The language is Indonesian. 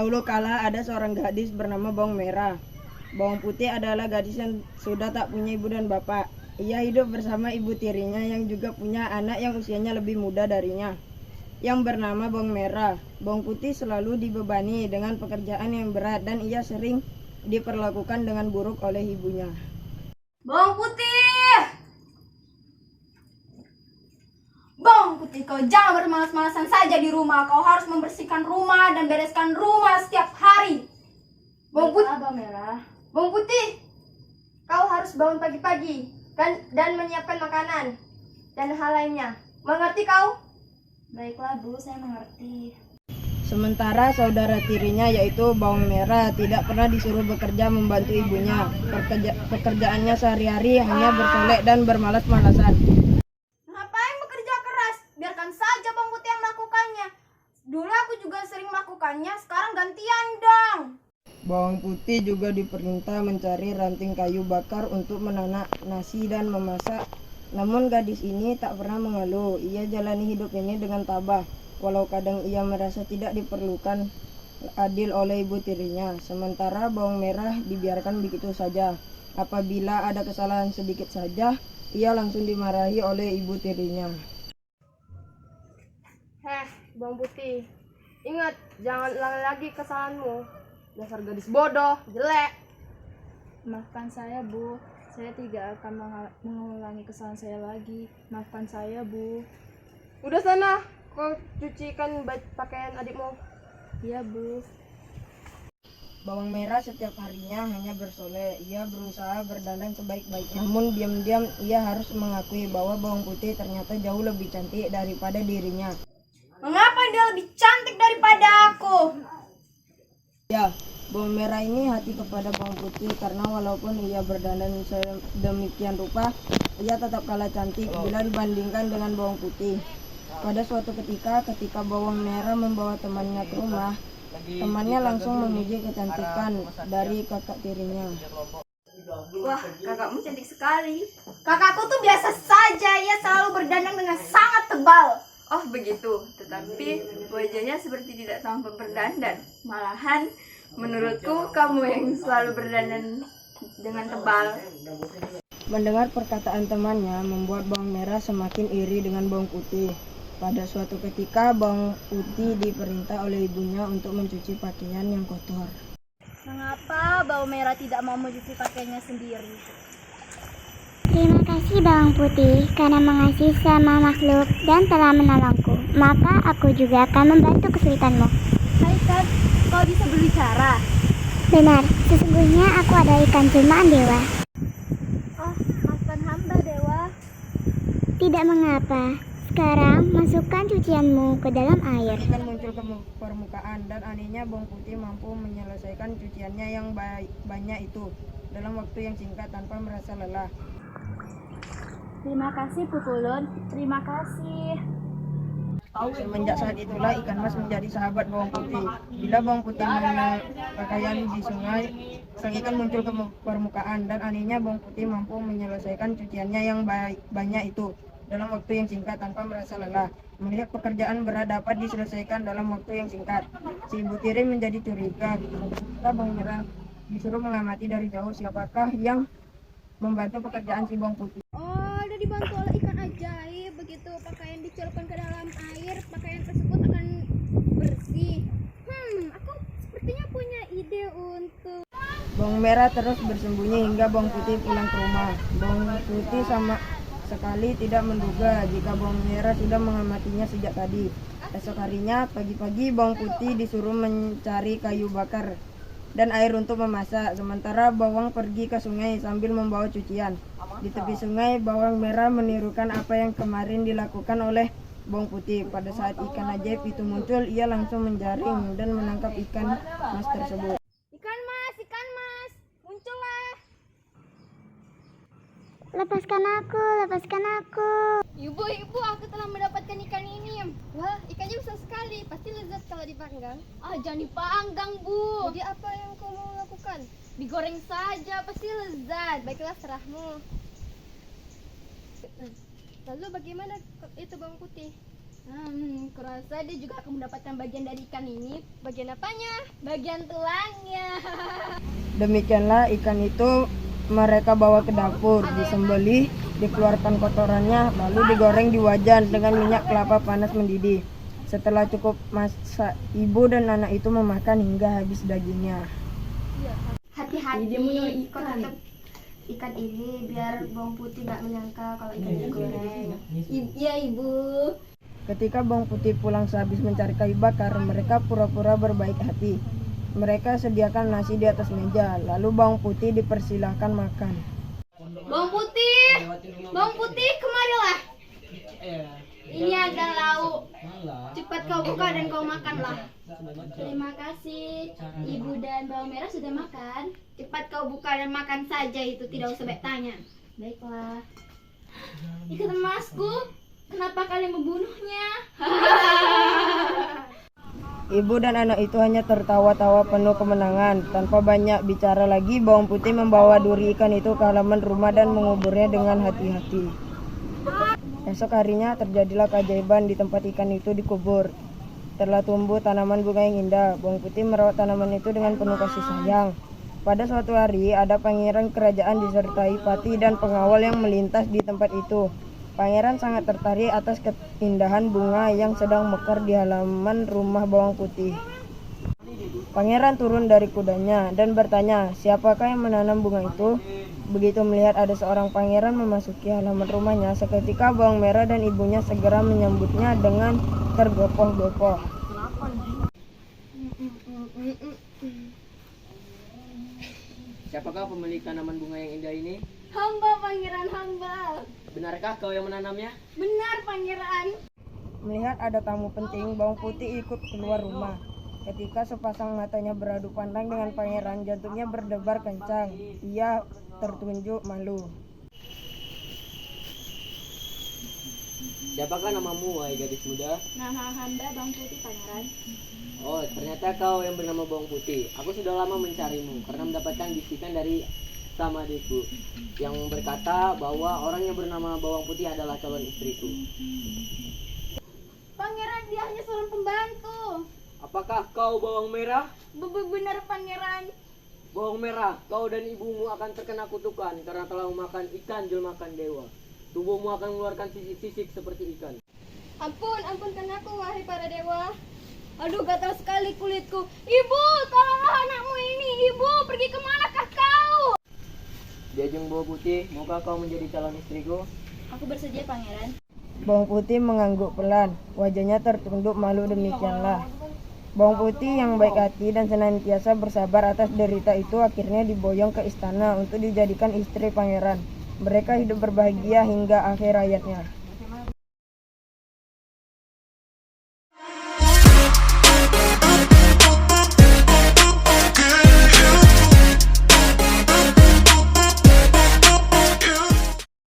Dahulu kala ada seorang gadis bernama Bawang Merah. Bawang Putih adalah gadis yang sudah tak punya ibu dan bapak. Ia hidup bersama ibu tirinya yang juga punya anak yang usianya lebih muda darinya, yang bernama Bawang Merah. Bawang Putih selalu dibebani dengan pekerjaan yang berat dan ia sering diperlakukan dengan buruk oleh ibunya. Bawang Putih! Bawang Putih, kau jangan bermalas-malasan saja di rumah. Kau harus membersihkan rumah dan bereskan rumah setiap hari. Bawang Putih, Bawang Merah. Bawang Putih, kau harus bangun pagi-pagi dan menyiapkan makanan dan hal lainnya. Mengerti kau? Baiklah Bu, saya mengerti. Sementara saudara tirinya yaitu Bawang Merah tidak pernah disuruh bekerja membantu ibunya. Pekerjaannya sehari-hari hanya bersolek dan bermalas-malasan. Ngapain bekerja keras? Biarkan saja Bawang Putih yang melakukannya. Dulu aku juga sering melakukannya, sekarang gantian dong. Bawang Putih juga diperintah mencari ranting kayu bakar untuk menanak nasi dan memasak. Namun gadis ini tak pernah mengeluh. Ia jalani hidup ini dengan tabah, walau kadang ia merasa tidak diperlukan adil oleh ibu tirinya. Sementara Bawang Merah dibiarkan begitu saja. Apabila ada kesalahan sedikit saja, ia langsung dimarahi oleh ibu tirinya. Bawang Putih, ingat jangan ulangi lagi kesalahanmu. Dasar gadis bodoh, jelek. Maafkan saya, Bu. Saya tidak akan mengulangi kesalahan saya lagi. Maafkan saya, Bu. Udah sana, kau cucikan pakaian adikmu. Iya, Bu. Bawang Merah setiap harinya hanya bersolek. Ia berusaha berdandan sebaik-baiknya. Namun diam-diam ia harus mengakui bahwa Bawang Putih ternyata jauh lebih cantik daripada dirinya. Mengapa dia lebih cantik daripada aku? Ya, Bawang Merah ini hati kepada Bawang Putih karena walaupun ia berdandan sedemikian rupa, ia tetap kalah cantik bila dibandingkan dengan Bawang Putih. Pada suatu ketika Bawang Merah membawa temannya ke rumah, temannya langsung memuji kecantikan dari kakak tirinya. Wah, kakakmu cantik sekali. Kakakku tuh biasa saja, ia selalu berdandan dengan sangat tebal. Oh begitu, tetapi wajahnya seperti tidak tampak berdandan. Malahan, menurutku kamu yang selalu berdandan dengan tebal. Mendengar perkataan temannya membuat Bawang Merah semakin iri dengan Bawang Putih. Pada suatu ketika Bawang Putih diperintah oleh ibunya untuk mencuci pakaian yang kotor. Mengapa Bawang Merah tidak mau mencuci pakaiannya sendiri? Terima kasih Bawang Putih karena mengasihi sama makhluk dan telah menolongku. Maka aku juga akan membantu kesulitanmu. Hai Kat, kau bisa berbicara? Benar, sesungguhnya aku adalah ikan jelmaan dewa. Oh, maafkan hamba Dewa. Tidak mengapa. Sekarang masukkan cucianmu ke dalam air. Ikan muncul ke permukaan dan anehnya Bawang Putih mampu menyelesaikan cuciannya yang banyak itu dalam waktu yang singkat tanpa merasa lelah. Terima kasih, Pukulun. Terima kasih. Semenjak saat itulah ikan mas menjadi sahabat Bawang Putih. Bila Bawang Putih pakaian di sungai, sang ikan muncul ke permukaan dan anehnya Bawang Putih mampu menyelesaikan cuciannya yang banyak itu dalam waktu yang singkat tanpa merasa lelah. Melihat pekerjaan berat dapat diselesaikan dalam waktu yang singkat, si ibu tiri menjadi curiga. Ketika Bawang Merah disuruh mengamati dari jauh siapakah yang membantu pekerjaan si Bawang Putih. Oh, udah dibantu oleh ikan ajaib. Begitu pakaian dicelupkan ke dalam air, pakaian tersebut akan bersih. Aku sepertinya punya ide untuk... Bawang Merah terus bersembunyi hingga Bawang Putih pulang ke rumah. Bawang Putih sama sekali tidak menduga jika Bawang Merah sudah mengamatinya sejak tadi. Esok harinya, pagi-pagi Bawang Putih disuruh mencari kayu bakar dan air untuk memasak. Sementara Bawang pergi ke sungai sambil membawa cucian. Di tepi sungai, Bawang Merah menirukan apa yang kemarin dilakukan oleh Bawang Putih. Pada saat ikan ajaib itu muncul, ia langsung menjaring dan menangkap ikan mas tersebut. Ikan mas, muncullah. Lepaskan aku. Ibu, aku telah mendapatkan ikan ini. Wah, ikannya besar sekali. Pasti lezat kalau dipanggang. Ah, jangan dipanggang, Bu. Jadi apa yang kau mau lakukan? Digoreng saja, pasti lezat. Baiklah, serahmu. Lalu bagaimana itu Bawang Putih? Kurasa dia juga akan mendapatkan bagian dari ikan ini. Bagian apanya? Bagian tulangnya. Demikianlah ikan itu mereka bawa ke dapur, disembelih, dikeluarkan kotorannya, lalu digoreng di wajan dengan minyak kelapa panas mendidih. Setelah cukup masak, ibu dan anak itu memakan hingga habis dagingnya. Hati-hati kau tetap ikan ini biar bawang putih nggak menyangka kalau ikan digoreng. Iya ibu. Ketika bawang putih pulang sehabis mencari kayu bakar, mereka pura-pura berbaik hati. Mereka sediakan nasi di atas meja, lalu bawang putih dipersilahkan makan. Bawang putih, kemarilah. Ini ada lauk. Cepat kau buka dan kau makanlah. Terima kasih. Ibu dan bawang merah sudah makan. Cepat kau buka dan makan saja, itu tidak usah banyak tanya. Baiklah. Ikan emasku, kenapa kalian membunuhnya? Ibu dan anak itu hanya tertawa-tawa penuh kemenangan. Tanpa banyak bicara lagi, bawang putih membawa duri ikan itu ke halaman rumah dan menguburnya dengan hati-hati. Esok harinya terjadilah keajaiban di tempat ikan itu dikubur. Telah tumbuh tanaman bunga yang indah. Bawang putih merawat tanaman itu dengan penuh kasih sayang. Pada suatu hari, ada pangeran kerajaan disertai patih dan pengawal yang melintas di tempat itu. Pangeran sangat tertarik atas keindahan bunga yang sedang mekar di halaman rumah bawang putih. Pangeran turun dari kudanya dan bertanya, siapakah yang menanam bunga itu? Begitu melihat ada seorang pangeran memasuki halaman rumahnya, seketika bawang merah dan ibunya segera menyambutnya dengan tergopoh-gopoh. Siapakah pemilik tanaman bunga yang indah ini? Hamba, pangeran hamba. Benarkah kau yang menanamnya? Benar, pangeran. Melihat ada tamu penting, bawang putih ikut keluar rumah. Ketika sepasang matanya beradu pandang dengan pangeran, jantungnya berdebar kencang. Ia tertunjuk malu. Siapakah namamu, wahai gadis muda? Nama hamba bawang putih, pangeran. Oh, ternyata kau yang bernama Bawang Putih. Aku sudah lama mencarimu karena mendapatkan bisikan dari sama adikku yang berkata bahwa orang yang bernama Bawang Putih adalah calon istriku. Pangeran, dia hanya seorang pembantu. Apakah kau bawang merah? Benar, pangeran. Bawang merah, kau dan ibumu akan terkena kutukan karena telah memakan ikan jelmakan dewa. Tubuhmu akan mengeluarkan sisik-sisik seperti ikan. Ampunkan aku, wahai para dewa. Aduh, gatal sekali kulitku. Ibu, tolonglah anakmu ini. Ibu, pergi kemanakah kau? Diajeng Bawang Putih, maukah kau menjadi calon istriku? Aku bersedia, pangeran. Bawang putih mengangguk pelan, wajahnya tertunduk malu. Demikianlah bawang putih yang baik hati dan senantiasa bersabar atas derita itu akhirnya diboyong ke istana untuk dijadikan istri pangeran. Mereka hidup berbahagia hingga akhir hayatnya.